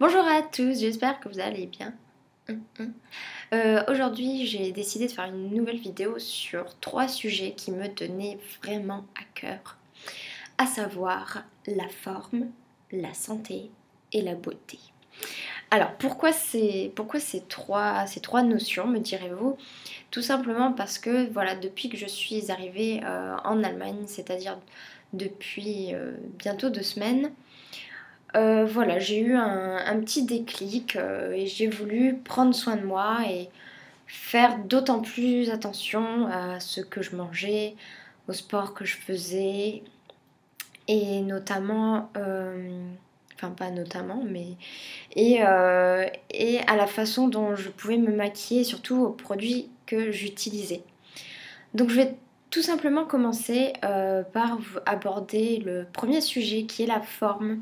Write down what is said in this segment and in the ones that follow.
Bonjour à tous, j'espère que vous allez bien. Aujourd'hui, j'ai décidé de faire une nouvelle vidéo sur 3 sujets qui me tenaient vraiment à cœur, à savoir la forme, la santé et la beauté. Alors, pourquoi ces trois notions, me direz-vous? Tout simplement parce que, voilà, depuis que je suis arrivée en Allemagne, c'est-à-dire depuis bientôt 2 semaines, voilà, j'ai eu un petit déclic et j'ai voulu prendre soin de moi et faire d'autant plus attention à ce que je mangeais, au sport que je faisais et notamment, enfin pas notamment, mais et à la façon dont je pouvais me maquiller et surtout aux produits que j'utilisais. Donc je vais tout simplement commencer par aborder le premier sujet qui est la forme.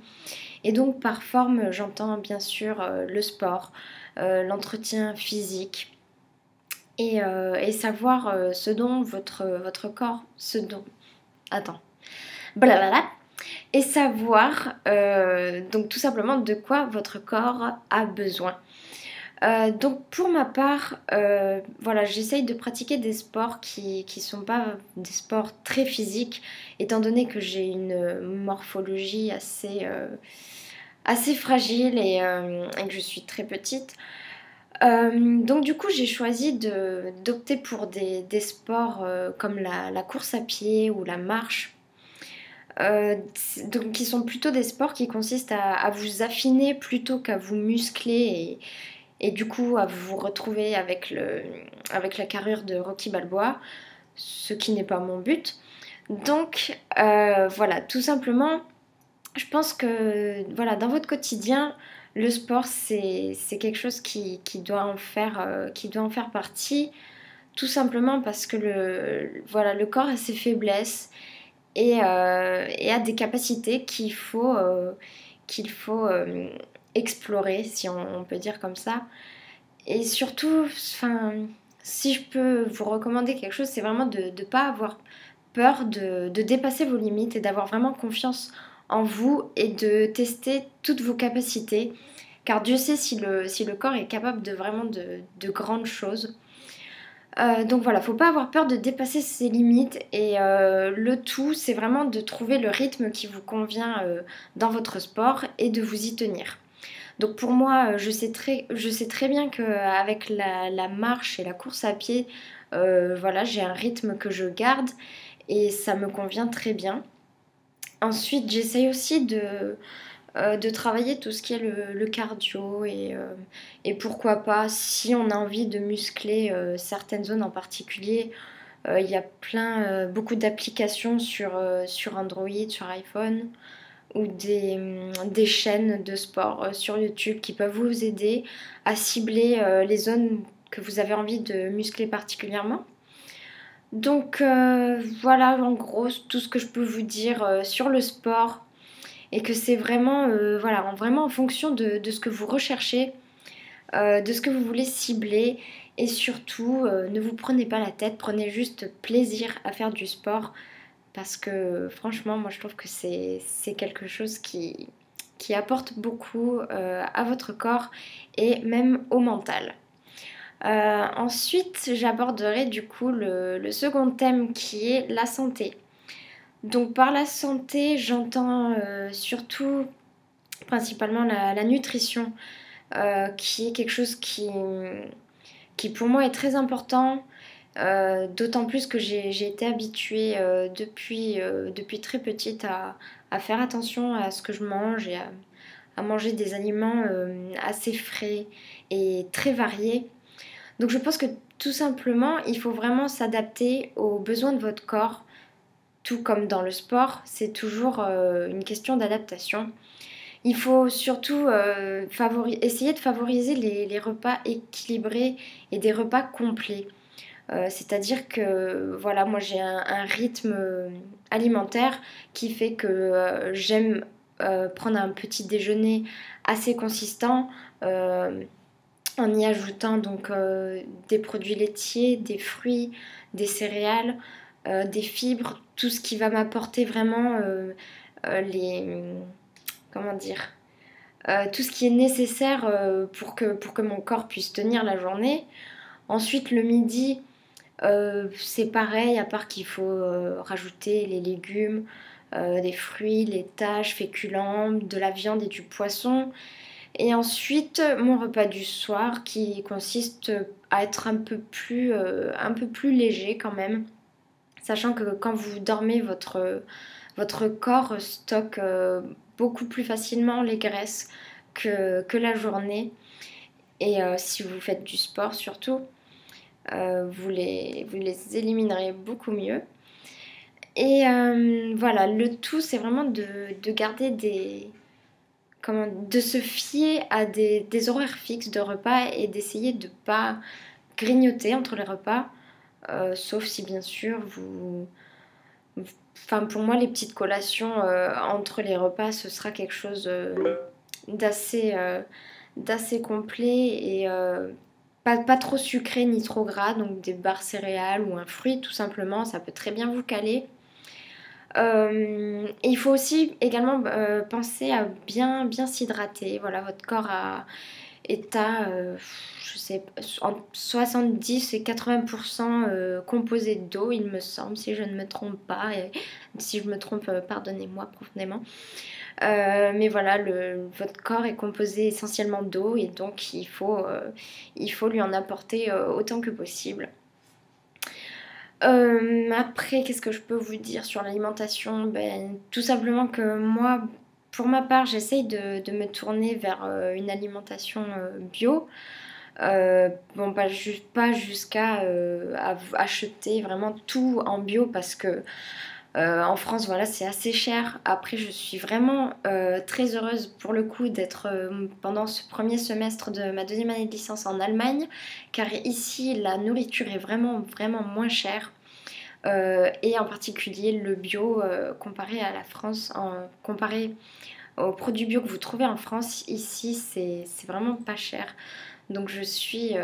Et donc par forme, j'entends bien sûr le sport, l'entretien physique et savoir ce dont votre corps, ce dont... Attends. Blablabla. Et savoir donc tout simplement de quoi votre corps a besoin. Donc pour ma part, voilà, j'essaye de pratiquer des sports qui sont pas des sports très physiques, étant donné que j'ai une morphologie assez fragile et que je suis très petite. Donc du coup j'ai choisi d'opter pour des sports comme la course à pied ou la marche. Donc qui sont plutôt des sports qui consistent à vous affiner plutôt qu'à vous muscler et du coup à vous retrouver avec la carrure de Rocky Balboa, ce qui n'est pas mon but. Donc voilà, tout simplement, je pense que voilà, dans votre quotidien, le sport c'est quelque chose qui doit en faire partie, tout simplement parce que voilà, le corps a ses faiblesses et a des capacités qu'il faut explorer, si on peut dire comme ça. Et surtout, enfin, si je peux vous recommander quelque chose, c'est vraiment de ne pas avoir peur de dépasser vos limites et d'avoir vraiment confiance en vous et de tester toutes vos capacités. Car Dieu sait si le corps est capable de vraiment de grandes choses. Donc voilà, faut pas avoir peur de dépasser ses limites et le tout, c'est vraiment de trouver le rythme qui vous convient dans votre sport et de vous y tenir. Donc pour moi, je sais très bien qu'avec la marche et la course à pied, voilà, j'ai un rythme que je garde et ça me convient très bien. Ensuite, j'essaye aussi de travailler tout ce qui est le cardio et pourquoi pas, si on a envie de muscler certaines zones en particulier, il y a beaucoup d'applications sur Android, sur iPhone ou des chaînes de sport sur YouTube qui peuvent vous aider à cibler les zones que vous avez envie de muscler particulièrement. Donc voilà en gros tout ce que je peux vous dire sur le sport et que c'est vraiment, voilà, vraiment en fonction de ce que vous recherchez, de ce que vous voulez cibler et surtout ne vous prenez pas la tête, prenez juste plaisir à faire du sport parce que franchement moi je trouve que c'est quelque chose qui apporte beaucoup à votre corps et même au mental. Ensuite j'aborderai du coup le second thème qui est la santé. Donc par la santé j'entends surtout principalement la nutrition qui est quelque chose qui pour moi est très important. D'autant plus que j'ai été habituée depuis très petite à faire attention à ce que je mange et à manger des aliments assez frais et très variés. Donc je pense que tout simplement, il faut vraiment s'adapter aux besoins de votre corps, tout comme dans le sport, c'est toujours une question d'adaptation. Il faut surtout essayer de favoriser les repas équilibrés et des repas complets. C'est-à-dire que voilà, moi j'ai un rythme alimentaire qui fait que j'aime prendre un petit déjeuner assez consistant en y ajoutant donc des produits laitiers, des fruits, des céréales, des fibres, tout ce qui va m'apporter vraiment les comment dire tout ce qui est nécessaire pour que mon corps puisse tenir la journée. Ensuite, le midi, c'est pareil, à part qu'il faut rajouter les légumes, des fruits, laitages, féculents, de la viande et du poisson. Et ensuite, mon repas du soir qui consiste à être un peu plus léger quand même, sachant que quand vous dormez, votre corps stocke beaucoup plus facilement les graisses que la journée. Et si vous faites du sport surtout, vous les éliminerez beaucoup mieux. Et voilà, le tout c'est vraiment de garder de se fier à des horaires fixes de repas et d'essayer de ne pas grignoter entre les repas, sauf si bien sûr Enfin, pour moi, les petites collations entre les repas, ce sera quelque chose d'assez complet et pas trop sucré ni trop gras, donc des barres céréales ou un fruit tout simplement, ça peut très bien vous caler. Et il faut aussi également penser à bien s'hydrater. Voilà, votre corps est à, je sais, entre 70 et 80% composé d'eau, il me semble, si je ne me trompe pas. Et si je me trompe, pardonnez-moi profondément. Mais voilà, votre corps est composé essentiellement d'eau et donc il faut lui en apporter autant que possible. Après, qu'est-ce que je peux vous dire sur l'alimentation? Tout simplement que moi, pour ma part, j'essaye de me tourner vers une alimentation bio. Bon, pas jusqu'à acheter vraiment tout en bio parce que en France, voilà, c'est assez cher. Après, je suis vraiment très heureuse pour le coup d'être pendant ce premier semestre de ma deuxième année de licence en Allemagne, car ici, la nourriture est vraiment moins chère. Et en particulier le bio comparé à la France, comparé aux produits bio que vous trouvez en France, ici, c'est vraiment pas cher. Donc je suis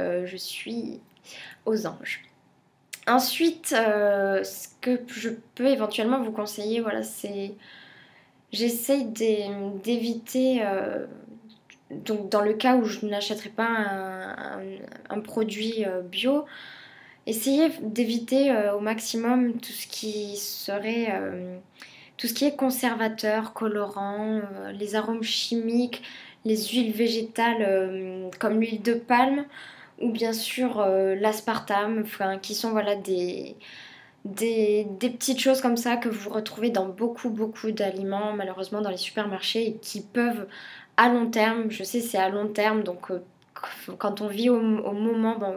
aux anges. Ensuite, ce que je peux éventuellement vous conseiller, voilà, c'est j'essaye d'éviter, donc dans le cas où je n'achèterai pas un produit bio, essayez d'éviter au maximum tout ce qui serait, tout ce qui est conservateur, colorant, les arômes chimiques, les huiles végétales comme l'huile de palme ou bien sûr l'aspartame, enfin, qui sont voilà des petites choses comme ça que vous retrouvez dans beaucoup d'aliments, malheureusement dans les supermarchés, et qui peuvent à long terme, je sais c'est à long terme, donc quand on vit au moment, bon,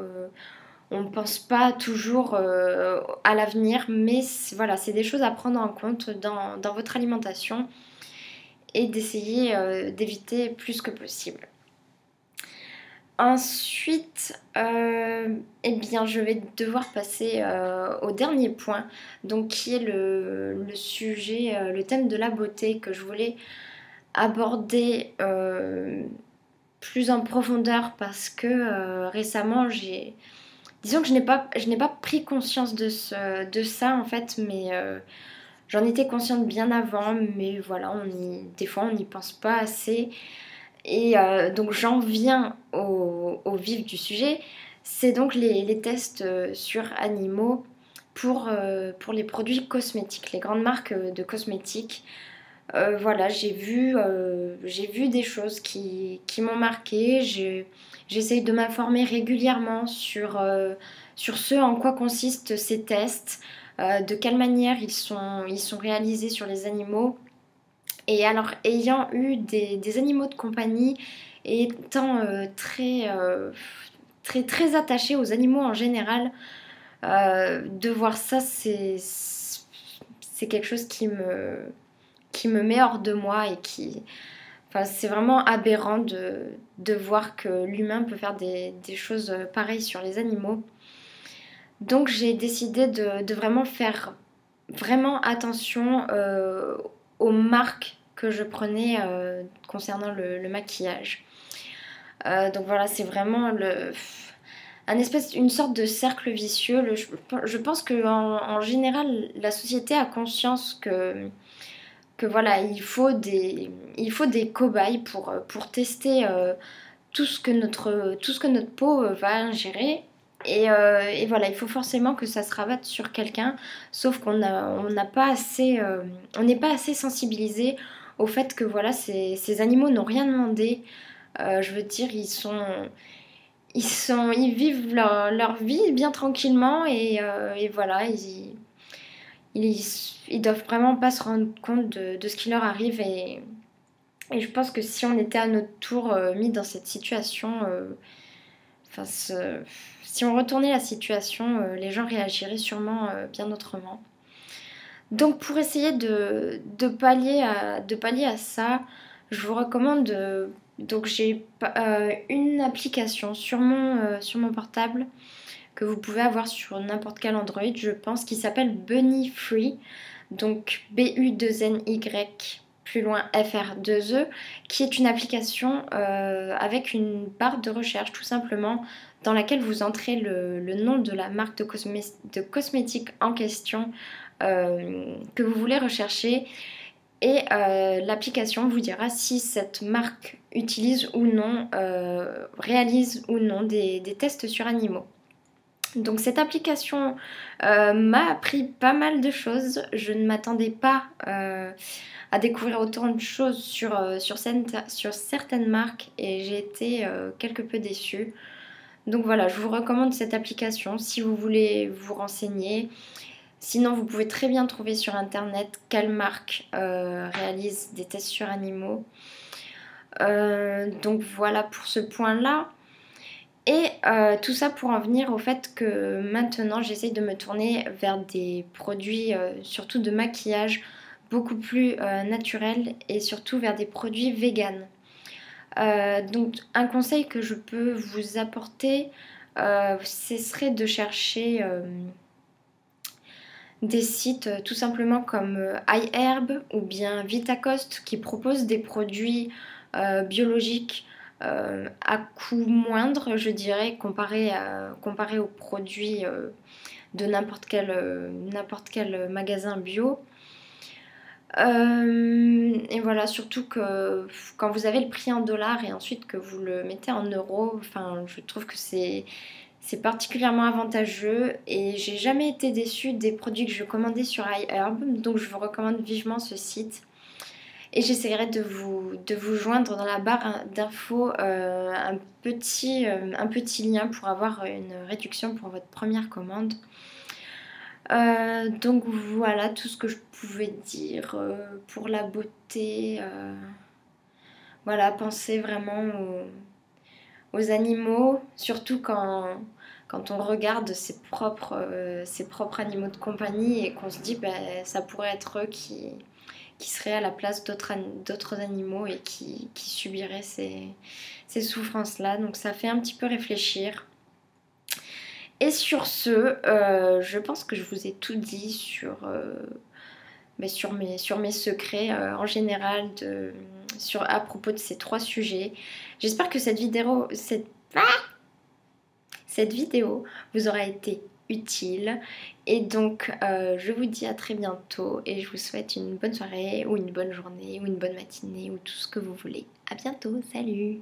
on ne pense pas toujours à l'avenir, mais voilà, c'est des choses à prendre en compte dans votre alimentation et d'essayer d'éviter plus que possible. Ensuite, eh bien, je vais devoir passer au dernier point, donc qui est le sujet, le thème de la beauté que je voulais aborder plus en profondeur parce que récemment, disons que je n'ai pas pris conscience de ça en fait, mais j'en étais consciente bien avant, mais voilà, des fois on n'y pense pas assez. Et donc j'en viens au vif du sujet, c'est donc les tests sur animaux pour les produits cosmétiques, les grandes marques de cosmétiques. Voilà, j'ai vu des choses qui m'ont marqué. J'essaye de m'informer régulièrement sur ce en quoi consistent ces tests, de quelle manière ils sont réalisés sur les animaux. Et alors, ayant eu des animaux de compagnie et étant très attachée aux animaux en général, de voir ça, c'est quelque chose qui me met hors de moi et enfin, c'est vraiment aberrant de voir que l'humain peut faire des choses pareilles sur les animaux. Donc j'ai décidé de vraiment faire vraiment attention aux marques que je prenais concernant le maquillage. Donc voilà, c'est vraiment une sorte de cercle vicieux. Je pense qu'en général, la société a conscience que que voilà, il faut des cobayes pour tester tout ce que notre peau va ingérer. Et voilà, il faut forcément que ça se rabatte sur quelqu'un, sauf on n'a pas assez, on n'est pas assez sensibilisé au fait que voilà, ces animaux n'ont rien demandé. Je veux dire, ils vivent leur vie bien tranquillement et voilà, ils, ils doivent vraiment pas se rendre compte de ce qui leur arrive et je pense que si on était à notre tour mis dans cette situation, enfin, si on retournait la situation, les gens réagiraient sûrement bien autrement. Donc pour essayer de pallier à ça, je vous recommande donc j'ai une application sur mon portable que vous pouvez avoir sur n'importe quel Android, je pense, qui s'appelle Bunny Free, donc B-U-2-N-Y, plus loin FR2E, qui est une application avec une barre de recherche tout simplement, dans laquelle vous entrez le nom de la marque de cosmétiques en question que vous voulez rechercher et l'application vous dira si cette marque utilise ou non, réalise ou non des tests sur animaux. Donc cette application m'a appris pas mal de choses. Je ne m'attendais pas à découvrir autant de choses sur certaines marques et j'ai été quelque peu déçue. Donc voilà, je vous recommande cette application si vous voulez vous renseigner. Sinon, vous pouvez très bien trouver sur internet quelle marque réalise des tests sur animaux. Donc voilà pour ce point-là. Et tout ça pour en venir au fait que maintenant j'essaye de me tourner vers des produits, surtout de maquillage, beaucoup plus naturels et surtout vers des produits véganes. Donc un conseil que je peux vous apporter, ce serait de chercher des sites tout simplement comme iHerb ou bien Vitacost qui proposent des produits biologiques à coût moindre, je dirais, comparé aux produits de n'importe quel magasin bio. Et voilà, surtout que quand vous avez le prix en dollars et ensuite que vous le mettez en euros, enfin, je trouve que c'est particulièrement avantageux et j'ai jamais été déçue des produits que je commandais sur iHerb, donc je vous recommande vivement ce site. Et j'essaierai de vous joindre dans la barre d'infos un petit lien pour avoir une réduction pour votre première commande. Donc voilà tout ce que je pouvais dire pour la beauté. Voilà, pensez vraiment aux animaux, surtout quand on regarde ses propres animaux de compagnie et qu'on se dit ben, ça pourrait être eux qui seraient à la place d'autres animaux et qui subiraient ces souffrances-là. Donc ça fait un petit peu réfléchir. Et sur ce, je pense que je vous ai tout dit sur mes secrets en général à propos de ces 3 sujets. J'espère que cette vidéo vous aura été utile. Et donc, je vous dis à très bientôt et je vous souhaite une bonne soirée ou une bonne journée ou une bonne matinée ou tout ce que vous voulez. À bientôt, salut!